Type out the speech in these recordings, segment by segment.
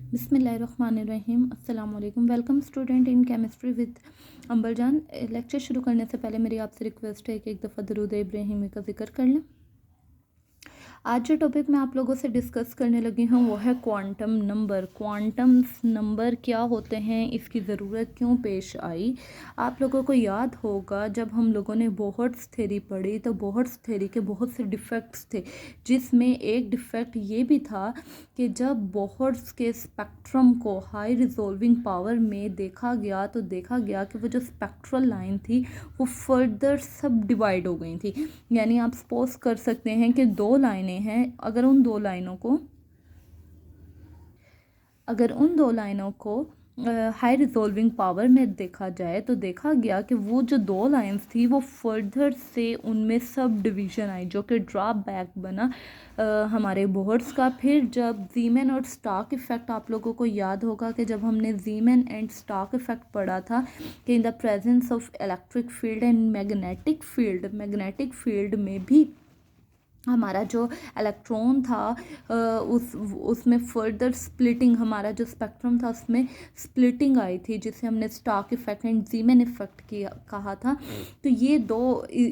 बिस्मिल्लाहिर्रहमानिर्रहीम। अस्सलाम वालेकुम। Welcome student in chemistry with Ambar Jan. Lecture शुरू करने से पहले मेरी आपसे रिक्वेस्ट है कि एक दफ़ा दरूद इब्राहिमी का जिक्र कर लें। आज जो टॉपिक मैं आप लोगों से डिस्कस करने लगी हूँ वो है क्वांटम नंबर। क्वांटम्स नंबर क्या होते हैं, इसकी ज़रूरत क्यों पेश आई। आप लोगों को याद होगा जब हम लोगों ने बोहर्ट्ज़ थ्योरी पढ़ी तो बोहर्ट्ज़ थ्योरी के बहुत से डिफेक्ट्स थे, जिसमें एक डिफेक्ट ये भी था कि जब बोहर्ट्ज़ के स्पेक्ट्रम को हाई रिजॉल्विंग पावर में देखा गया तो देखा गया कि वो जो स्पेक्ट्रल लाइन थी वो फर्दर सब डिवाइड हो गई थी। यानी आप सपोज कर सकते हैं कि दो लाइनें हैं, अगर उन दो लाइनों को हाई रिजॉल्विंग पावर में देखा जाए तो देखा गया कि वो जो दो लाइंस थी वो फर्दर से उनमें सब डिवीज़न आई, जो कि ड्रॉप बैक बना हमारे बोहर्ट्ज़ का। फिर जब ज़ीमैन और स्टार्क इफ़ेक्ट, आप लोगों को याद होगा कि जब हमने ज़ीमैन एंड स्टार्क इफ़ेक्ट पढ़ा था कि in the presence of electric field and magnetic field में भी हमारा जो इलेक्ट्रॉन था उसमें फर्दर स्प्लिटिंग, हमारा जो स्पेक्ट्रम था उसमें स्प्लिटिंग आई थी, जिसे हमने स्टार्क इफ़ेक्ट एंड ज़ीमैन इफ़ेक्ट किया कहा था। तो ये दो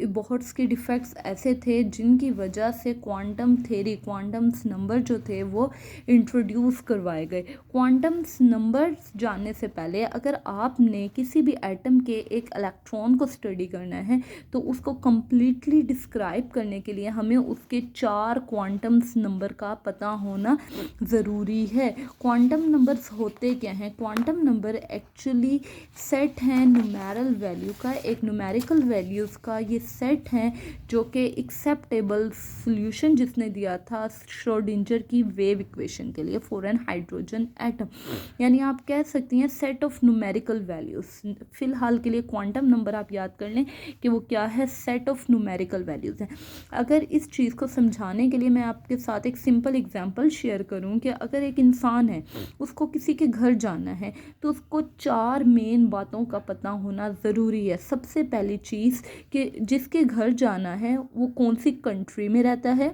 बोहर्ट्ज़ के डिफेक्ट्स ऐसे थे जिनकी वजह से क्वांटम थ्योरी, क्वांटम्स नंबर जो थे वो इंट्रोड्यूस करवाए गए। क्वांटम्स नंबर जानने से पहले अगर आपने किसी भी एटम के एक इलेक्ट्रॉन को स्टडी करना है तो उसको कम्प्लीटली डिस्क्राइब करने के लिए हमें उसके 4 क्वांटम्स नंबर का पता होना ज़रूरी है। क्वांटम नंबर्स होते क्या हैं? क्वांटम नंबर एक्चुअली सेट हैं न्यूमेरल वैल्यू का, एक न्यूमेरिकल वैल्यूज़ का ये सेट हैं जो कि एक्सेप्टेबल सॉल्यूशन जिसने दिया था श्रोडिंजर की वेव इक्वेशन के लिए फॉर एन हाइड्रोजन एटम। यानी आप कह सकती हैं सेट ऑफ न्यूमेरिकल वैल्यूज़। फ़िलहाल के लिए क्वांटम नंबर आप याद कर लें कि वो क्या है, सेट ऑफ न्यूमेरिकल वैल्यूज़ हैं। अगर इस चीज़ को समझाने के लिए मैं आपके साथ एक सिंपल एग्जांपल शेयर करूं कि अगर एक इंसान है, उसको किसी के घर जाना है तो उसको 4 मेन बातों का पता होना ज़रूरी है। सबसे पहली चीज़ कि जिसके घर जाना है वो कौन सी कंट्री में रहता है।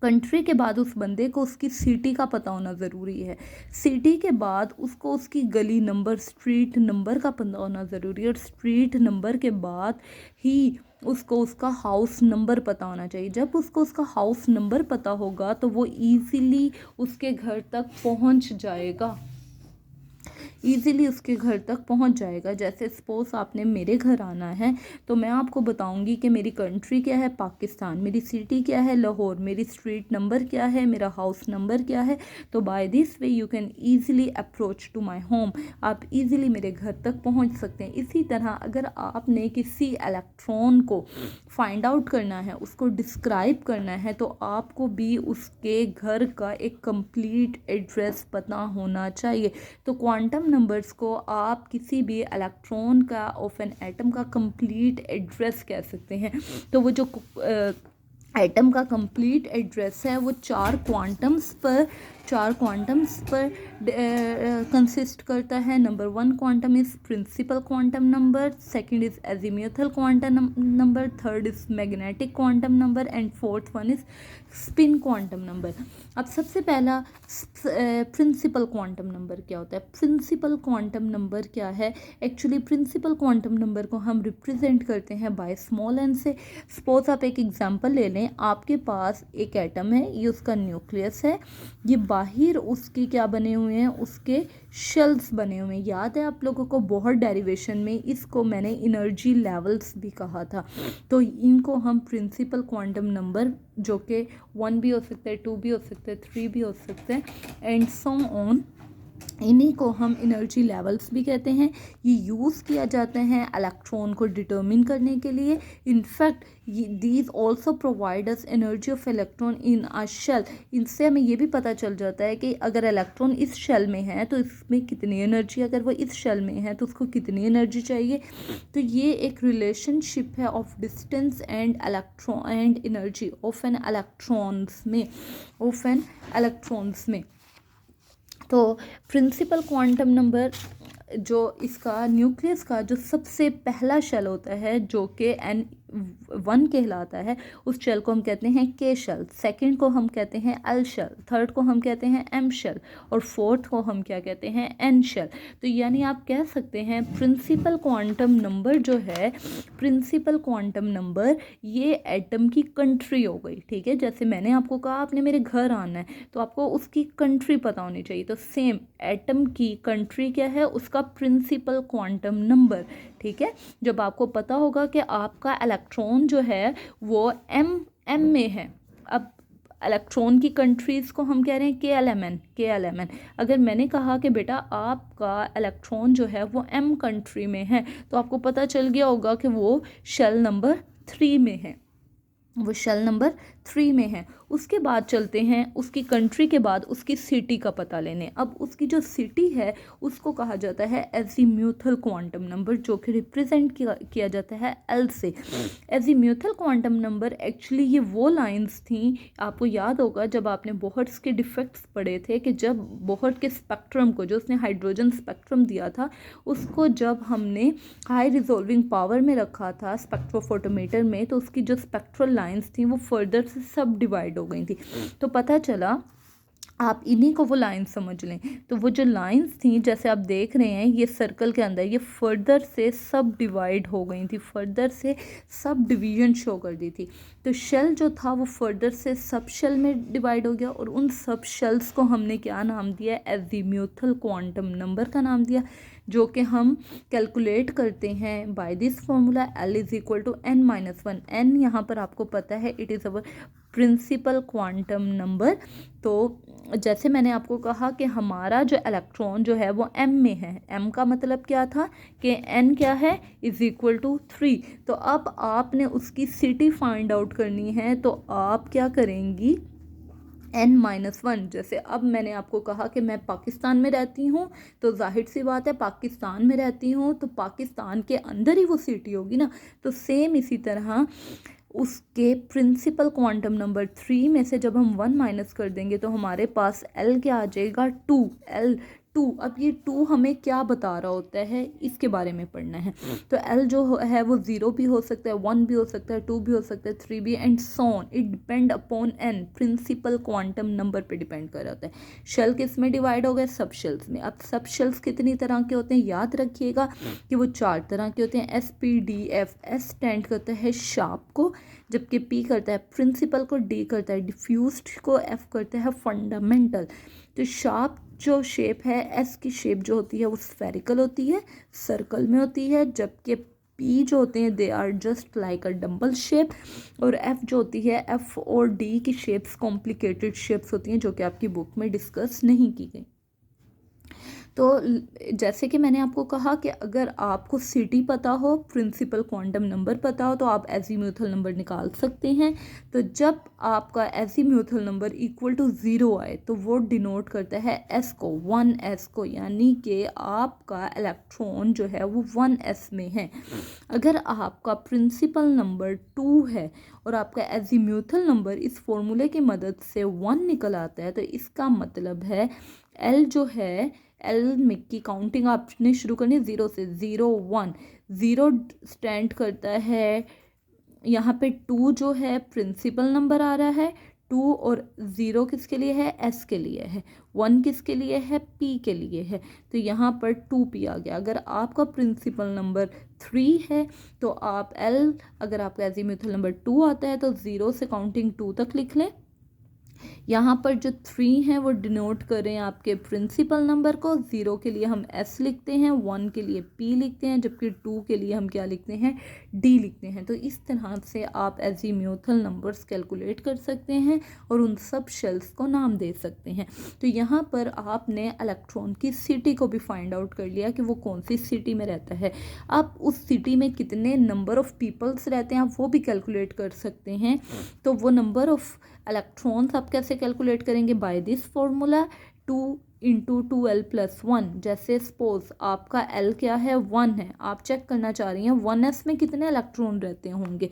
कंट्री के बाद उस बंदे को उसकी सिटी का पता होना ज़रूरी है। सिटी के बाद उसको उसकी गली नंबर, स्ट्रीट नंबर का पता होना ज़रूरी है, और स्ट्रीट नंबर के बाद ही उसको उसका हाउस नंबर पता होना चाहिए। जब उसको उसका हाउस नंबर पता होगा तो वो ईज़िली उसके घर तक पहुंच जाएगा, उसके घर तक पहुंच जाएगा। जैसे सपोज आपने मेरे घर आना है तो मैं आपको बताऊंगी कि मेरी कंट्री क्या है, पाकिस्तान, मेरी सिटी क्या है, लाहौर, मेरी स्ट्रीट नंबर क्या है, मेरा हाउस नंबर क्या है। तो by this way you can easily approach to my home, आप ईज़िली मेरे घर तक पहुंच सकते हैं। इसी तरह अगर आपने किसी इलेक्ट्रॉन को फाइंड आउट करना है, उसको डिस्क्राइब करना है, तो आपको भी उसके घर का एक कंप्लीट एड्रेस पता होना चाहिए। तो क्वांटम नंबर्स को आप किसी भी इलेक्ट्रॉन का ऑफ एन एटम का कंप्लीट एड्रेस कह सकते हैं। तो वो जो एटम का कंप्लीट एड्रेस है वो 4 क्वांटम्स पर कंसिस्ट करता है। Number 1 quantum is principal quantum number, second is azimuthal quantum number, third is magnetic quantum number and fourth one is spin quantum number. अब सबसे पहला प्रिंसिपल क्वांटम नंबर क्या होता है? प्रिंसिपल क्वांटम नंबर क्या है? एक्चुअली प्रिंसिपल क्वांटम नंबर को हम रिप्रेजेंट करते हैं बाय स्मॉल एन से। सपोज आप एक एग्जांपल ले लें, आपके पास एक एटम है, ये उसका न्यूक्लियस है, ये बाहर उसके क्या बने हुए हैं, उसके शेल्स बने हुए हैं। याद है आप लोगों को बोहर डेरिवेशन में इसको मैंने एनर्जी लेवल्स भी कहा था। तो इनको हम प्रिंसिपल क्वांटम नंबर, जो कि 1 भी हो सकता है, 2 भी हो सकता है, 3 भी हो सकते हैं एंड सो ऑन, इन्हीं को हम एनर्जी लेवल्स भी कहते हैं। ये यूज़ किया जाते हैं इलेक्ट्रॉन को डिटर्मिन करने के लिए। In fact these also provide us energy of electron in a shell. इनसे हमें ये भी पता चल जाता है कि अगर इलेक्ट्रॉन इस शेल में है तो इसमें कितनी एनर्जी, अगर वो इस शेल में है तो उसको कितनी एनर्जी चाहिए। तो ये एक रिलेशनशिप है of distance and electron and energy of an electrons में। तो प्रिंसिपल क्वांटम नंबर, जो इसका न्यूक्लियस का जो सबसे पहला शेल होता है, जो कि वन कहलाता है उस शेल को हम कहते हैं के शेल, सेकंड को हम कहते हैं एल शेल, थर्ड को हम कहते हैं एम शेल और फोर्थ को हम क्या कहते हैं एन शेल। तो यानी आप कह सकते हैं प्रिंसिपल क्वांटम नंबर जो है, प्रिंसिपल क्वांटम नंबर ये एटम की कंट्री हो गई, ठीक है। जैसे मैंने आपको कहा आपने मेरे घर आना है तो आपको उसकी कंट्री पता होनी चाहिए, तो सेम एटम की कंट्री क्या है, उसका प्रिंसिपल क्वांटम नंबर, ठीक है। जब आपको पता होगा कि आपका इलेक्ट्रॉन जो है वो एम में है, अब इलेक्ट्रॉन की कंट्रीज़ को हम कह रहे हैं के एल एम एन। अगर मैंने कहा कि बेटा आपका इलेक्ट्रॉन जो है वो एम कंट्री में है तो आपको पता चल गया होगा कि वो शेल नंबर 3 में है, वो शेल नंबर 3 में है। उसके बाद चलते हैं उसकी कंट्री के बाद उसकी सिटी का पता लेने। अब उसकी जो सिटी है उसको कहा जाता है एजीम्यूथल क्वांटम नंबर, जो कि रिप्रेजेंट किया जाता है एल से। एजीम्यूथल क्वांटम नंबर एक्चुअली ये वो लाइंस थी, आपको याद होगा जब आपने बोहर्ट्ज़ के डिफेक्ट्स पढ़े थे कि जब बोहर्ट के स्पेक्ट्रम को, जो उसने हाइड्रोजन स्पेक्ट्रम दिया था, उसको जब हमने हाई रिजोल्विंग पावर में रखा था स्पेक्ट्रोफोटोमीटर में, तो उसकी जो स्पेक्ट्रल लाइंस थी वो फर्दर से सब डिवाइड हो गई थी। तो पता चला, आप इन्हीं को वो लाइन समझ लें, तो वो जो लाइंस थी जैसे आप देख रहे हैं ये सर्कल के अंदर, ये फर्दर से सब डिवाइड हो गई थी, फर्दर से सब डिवीजन शो कर दी थी। तो शेल जो था वो फर्दर से सब शेल में डिवाइड हो गया और उन सब शेल्स को हमने क्या नाम दिया, एजीम्यूथल क्वांटम नंबर का नाम दिया, जो कि हम कैलकुलेट करते हैं by this formula L is equal to n-1। n यहाँ पर आपको पता है it is our principal quantum number. तो जैसे मैंने आपको कहा कि हमारा जो इलेक्ट्रॉन जो है वो m में है, m का मतलब क्या था कि n क्या है, इज़ इक्वल टू 3। तो अब आपने उसकी सिटी फाइंड आउट करनी है, तो आप क्या करेंगी, n-1। जैसे अब मैंने आपको कहा कि मैं पाकिस्तान में रहती हूँ, तो जाहिर सी बात है पाकिस्तान में रहती हूँ तो पाकिस्तान के अंदर ही वो सिटी होगी ना। तो सेम इसी तरह उसके प्रिंसिपल क्वांटम नंबर 3 में से जब हम 1 माइनस कर देंगे तो हमारे पास L क्या आ जाएगा, 2, L2। अब ये 2 हमें क्या बता रहा होता है, इसके बारे में पढ़ना है। तो L जो है वो 0 भी हो सकता है, 1 भी हो सकता है, 2 भी हो सकता है, 3 भी, and so on. It depend upon n, principal quantum number पे डिपेंड कर रहा होता है। शेल किस में डिवाइड हो गए, सब शेल्स में। अब सब शेल्स कितनी तरह के होते हैं, याद रखिएगा कि वो 4 तरह के होते हैं, S-P-D-F। S स्टैंड करता है शार्प को, जबकि P करता है प्रिंसिपल को, D करता है डिफ्यूज्ड को, F करता है फंडामेंटल। तो शार्प जो शेप है, S की शेप जो होती है वो स्फेरिकल होती है, सर्कल में होती है, जबकि P जो होते हैं they are just like a dumbbell shape, और F जो होती है, F और D की शेप्स कॉम्प्लिकेटेड शेप्स होती हैं जो कि आपकी बुक में डिस्कस नहीं की गई। तो जैसे कि मैंने आपको कहा कि अगर आपको सिटी पता हो, प्रिंसिपल क्वांटम नंबर पता हो, तो आप एजीम्यूथल नंबर निकाल सकते हैं। तो जब आपका एजीम्यूथल नंबर इक्वल टू 0 आए तो वो डिनोट करता है S को, 1s को, यानी कि आपका इलेक्ट्रॉन जो है वो 1s में है। अगर आपका प्रिंसिपल नंबर 2 है और आपका एजीम्यूथल नंबर इस फॉर्मूले की मदद से 1 निकल आता है, तो इसका मतलब है L जो है, L में की काउंटिंग आपने शुरू करनी 0 से, 0 1। 0 स्टैंड करता है, यहाँ पे 2 जो है प्रिंसिपल नंबर आ रहा है 2, और 0 किसके लिए है, S के लिए है, 1 किसके लिए है, P के लिए है। तो यहाँ पर 2P आ गया। अगर आपका प्रिंसिपल नंबर 3 है तो आप L, अगर आपका एजीम्यूथल नंबर 2 आता है तो 0 से काउंटिंग 2 तक लिख लें। यहाँ पर जो 3 हैं वो डिनोट करें आपके प्रिंसिपल नंबर को, 0 के लिए हम S लिखते हैं, 1 के लिए P लिखते हैं, जबकि 2 के लिए हम क्या लिखते हैं, D लिखते हैं। तो इस तरह से आप एजीम्यूथल नंबर्स कैलकुलेट कर सकते हैं और उन सब शेल्स को नाम दे सकते हैं। तो यहाँ पर आपने इलेक्ट्रॉन की सिटी को भी फाइंड आउट कर लिया कि वो कौन सी सिटी में रहता है। आप उस सिटी में कितने नंबर ऑफ़ पीपल्स रहते हैं आप वो भी कैलकुलेट कर सकते हैं। तो वो नंबर ऑफ़ इलेक्ट्रॉन्स आप कैसे कैलकुलेट करेंगे, by this formula 2 into 2L plus 1। जैसे सपोज आपका L क्या है, 1 है, आप चेक करना चाह रही हैं 1s में कितने इलेक्ट्रॉन रहते होंगे,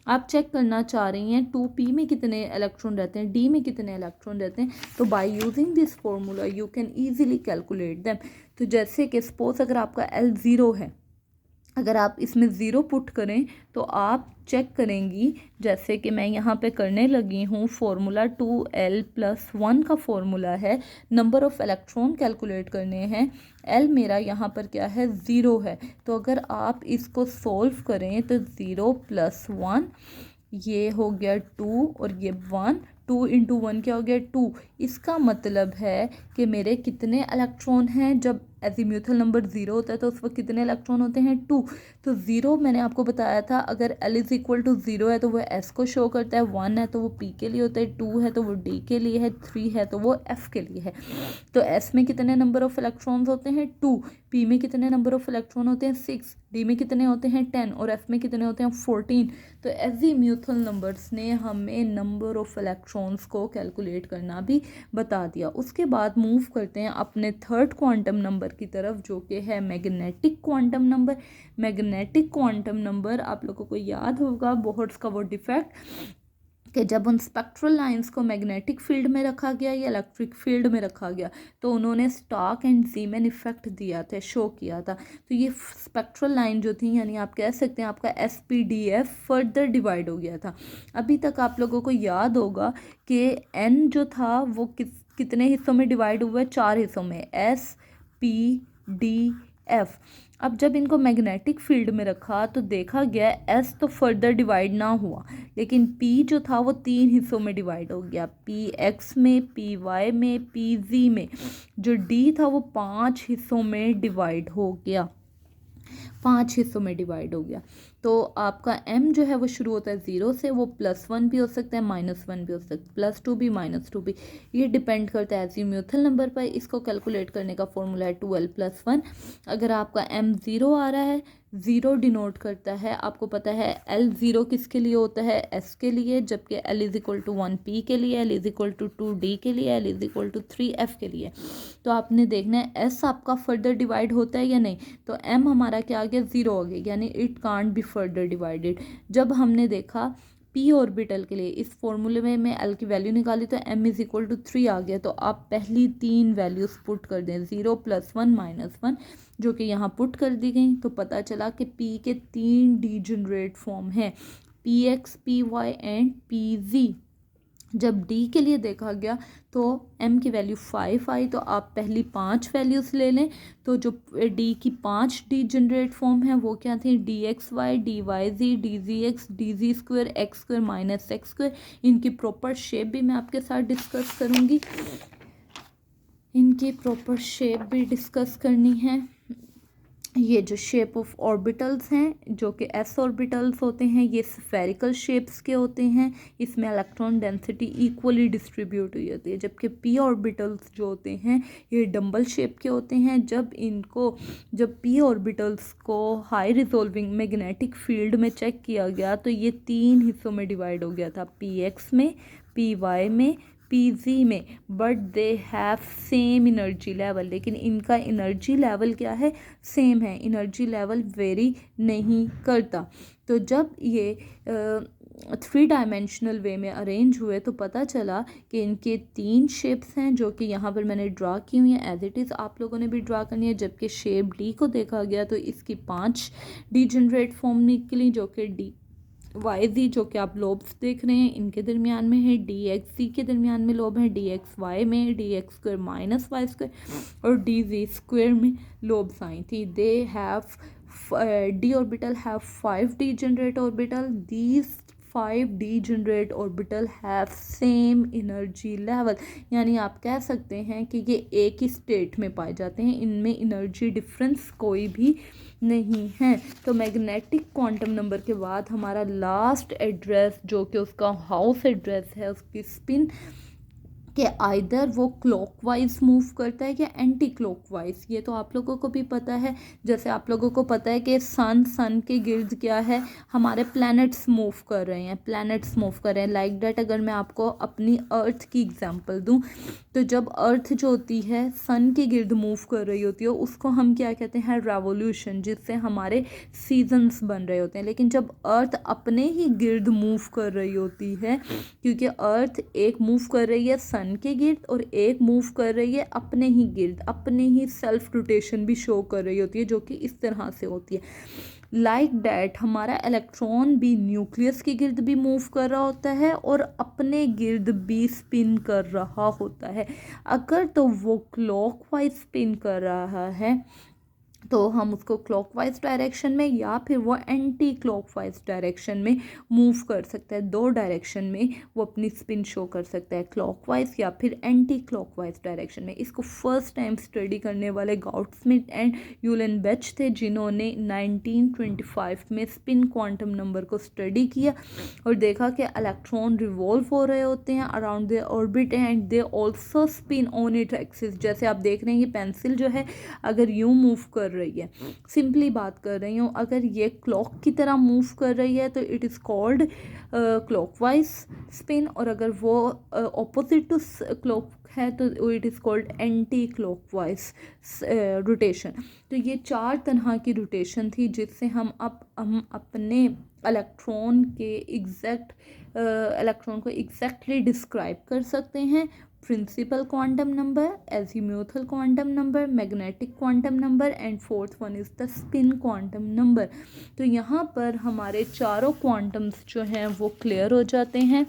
आप चेक करना चाह रही हैं 2p में कितने इलेक्ट्रॉन रहते हैं, d में कितने इलेक्ट्रॉन रहते हैं। तो by using this formula you can easily calculate them. तो जैसे कि सपोज अगर आपका L 0 है अगर आप इसमें ज़ीरो पुट करें तो आप चेक करेंगी, जैसे कि मैं यहाँ पे करने लगी हूँ, फॉर्मूला 2l+1 का फॉर्मूला है, नंबर ऑफ़ इलेक्ट्रॉन कैलकुलेट करने हैं, l मेरा यहाँ पर क्या है, ज़ीरो है। तो अगर आप इसको सॉल्व करें तो 0+1 ये हो गया 2 और ये 1, 2 इंटू 1 क्या हो गया 2। इसका मतलब है कि मेरे कितने इलेक्ट्रॉन हैं, जब एजीम्यूथल नंबर ज़ीरो होता है तो उस वक्त कितने इलेक्ट्रॉन होते हैं 2। तो ज़ीरो मैंने आपको बताया था, अगर L is equal to zero है तो वो S को शो करता है, 1 है तो वो P के लिए होता है, 2 है तो वो D के लिए है, 3 है तो वो F के लिए है। तो S में कितने नंबर ऑफ़ इलेक्ट्रॉन्स होते हैं 2, P में कितने नंबर ऑफ़ इलेक्ट्रॉन होते हैं 6, D में कितने होते हैं 10 और F में कितने होते हैं 14। तो एजीम्यूथल नंबर्स ने हमें नंबर ऑफ़ इलेक्ट्रॉन्स को कैलकुलेट करना भी बता दिया। उसके बाद मूव करते हैं अपने थर्ड क्वांटम नंबर की तरफ, जो कि है magnetic quantum number. Magnetic quantum number आप लोगों को याद होगा बोहर्ट्ज़ का वो डिफेक्ट कि जब उन स्पेक्ट्रल लाइंस को मैग्नेटिक फील्ड में रखा गया या इलेक्ट्रिक फील्ड में रखा गया तो उन्होंने स्टार्क एंड ज़ीमैन इफेक्ट दिया था, शो किया था। तो ये स्पेक्ट्रल लाइन जो थी, यानी आप कह सकते हैं आपका SPDF फर्दर डिवाइड हो गया था। अभी तक आप लोगों को याद होगा कि N जो था वो कितने हिस्सों में डिवाइड हुआ है, 4 हिस्सों में, SPDF। अब जब इनको मैग्नेटिक फील्ड में रखा तो देखा गया S तो फर्दर डिवाइड ना हुआ, लेकिन P जो था वो 3 हिस्सों में डिवाइड हो गया, PX में, PY में, PZ में। जो D था वो 5 हिस्सों में डिवाइड हो गया, 5 हिस्सों में डिवाइड हो गया। तो आपका M जो है वो शुरू होता है 0 से, वो +1 भी हो सकता है, -1 भी हो सकता है, +2 भी, -2 भी, ये डिपेंड करता है एजीम्यूथल नंबर पर। इसको कैलकुलेट करने का फॉर्मूला है 2l+1। अगर आपका M 0 आ रहा है, 0 डिनोट करता है, आपको पता है L 0 किसके लिए होता है, S के लिए, जबकि L is equal to 1 P के लिए, L is equal to 2 D के लिए, L is equal to 3 F के लिए। तो आपने देखना है S आपका फर्दर डिवाइड होता है या नहीं। तो M हमारा क्या आ गया, 0 हो गया, यानी it can't be further divided. जब हमने देखा p ऑर्बिटल के लिए इस फॉर्मूले में मैं L की वैल्यू निकाली तो m इज़ इक्वल टू 3 आ गया। तो आप पहली 3 वैल्यूज़ पुट कर दें, 0 +1 -1, जो कि यहाँ पुट कर दी गई, तो पता चला कि p के 3 डीजनरेट फॉर्म हैं, PX, PY एंड PZ। जब D के लिए देखा गया तो M की वैल्यू 5 आई, तो आप पहली 5 वैल्यूज़ ले लें। तो जो D की 5 डीजनरेट फॉर्म हैं वो क्या थी, DXY, DYZ, DZX, DZ² x² -x²। इनकी प्रॉपर शेप भी मैं आपके साथ डिस्कस करूँगी, इनकी प्रॉपर शेप भी डिस्कस करनी है। ये जो शेप ऑफ ऑर्बिटल्स हैं, जो कि S ऑर्बिटल्स होते हैं, ये स्फेरिकल शेप्स के होते हैं, इसमें इलेक्ट्रॉन डेंसिटी इक्वली डिस्ट्रीब्यूट हुई होती है। जबकि P ऑर्बिटल्स जो होते हैं ये डंबल शेप के होते हैं। जब P ऑर्बिटल्स को हाई रिजॉल्विंग मैग्नेटिक फील्ड में चेक किया गया तो ये 3 हिस्सों में डिवाइड हो गया था, PX में, PY में, PZ में, but they have same energy level. लेकिन इनका एनर्जी लेवल क्या है, सेम है, एनर्जी लेवल वेरी नहीं करता। तो जब ये 3 डायमेंशनल वे में अरेंज हुए तो पता चला कि इनके 3 शेप्स हैं, जो कि यहाँ पर मैंने ड्रा की हुई हैं, एज इट इज़ आप लोगों ने भी ड्रा करनी है। जबकि शेप D को देखा गया तो इसकी 5 डीजनरेट फॉर्म निकली, जो कि YZ, जो कि आप लोब्स देख रहे हैं, इनके दरमियान में है, DXZ के दरमियान में लोब है, DXY में, DX² -y² और DZ² में लोब्स आई थी। They have D orbital have 5 degenerate orbital, these 5 degenerate orbital have same energy level. यानी आप कह सकते हैं कि ये एक ही स्टेट में पाए जाते हैं, इनमें एनर्जी डिफरेंस कोई भी नहीं है। तो मैग्नेटिक क्वांटम नंबर के बाद हमारा लास्ट एड्रेस, जो कि उसका हाउस एड्रेस है, उसकी स्पिन कि आइदर वो क्लॉकवाइज मूव करता है या एंटी क्लॉकवाइज। ये तो आप लोगों को भी पता है, जैसे आप लोगों को पता है कि सन के गिर्द क्या है, हमारे प्लैनेट्स मूव कर रहे हैं, लाइक दैट। अगर मैं आपको अपनी अर्थ की एग्जांपल दूं तो जब अर्थ जो होती है सन के गिर्द मूव कर रही होती है उसको हम क्या कहते हैं, रेवोल्यूशन, जिससे हमारे सीजन्स बन रहे होते हैं। लेकिन जब अर्थ अपने ही गिर्द मूव कर रही होती है, क्योंकि अर्थ एक मूव कर रही है सन सन के गिर्द और एक मूव कर रही है अपने ही गिर्द, अपने ही सेल्फ रोटेशन भी शो कर रही होती है, जो कि इस तरह से होती है। लाइक डैट हमारा इलेक्ट्रॉन भी न्यूक्लियस के गिर्द भी मूव कर रहा होता है और अपने गिर्द भी स्पिन कर रहा होता है। अगर तो वो क्लॉकवाइज स्पिन कर रहा है तो हम उसको क्लॉकवाइज डायरेक्शन में या फिर वो एंटी क्लॉकवाइज डायरेक्शन में मूव कर सकता है। दो डायरेक्शन में वो अपनी स्पिन शो कर सकता है, क्लॉकवाइज या फिर एंटी क्लॉकवाइज डायरेक्शन में। इसको फर्स्ट टाइम स्टडी करने वाले गाउडस्मिट एंड यूलेनबेच थे, जिन्होंने 1925 में स्पिन क्वांटम नंबर को स्टडी किया और देखा कि इलेक्ट्रॉन रिवॉल्व हो रहे होते हैं around the orbit and they also spin on it axis. जैसे आप देख रहे हैं कि पेंसिल जो है अगर यूँ मूव कर रही है, सिंपली बात कर रही हूँ, अगर ये क्लॉक की तरह मूव कर रही है तो it is called clockwise spin, और अगर वो ऑपोजिट टू क्लॉक है तो it is called anti clockwise rotation. तो ये 4 तरह की रोटेशन थी जिससे हम अपने इलेक्ट्रॉन को एग्जैक्टली डिस्क्राइब कर सकते हैं। Principal quantum number, azimuthal quantum number, magnetic quantum number and fourth one is the spin quantum number. तो यहाँ पर हमारे चारों क्वांटम्स जो हैं वो क्लियर हो जाते हैं।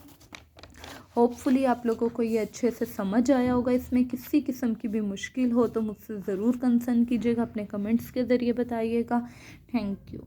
होपफुली आप लोगों को ये अच्छे से समझ आया होगा। इसमें किसी किस्म की भी मुश्किल हो तो मुझसे ज़रूर कंसर्न कीजिएगा, अपने कमेंट्स के ज़रिए बताइएगा। Thank you.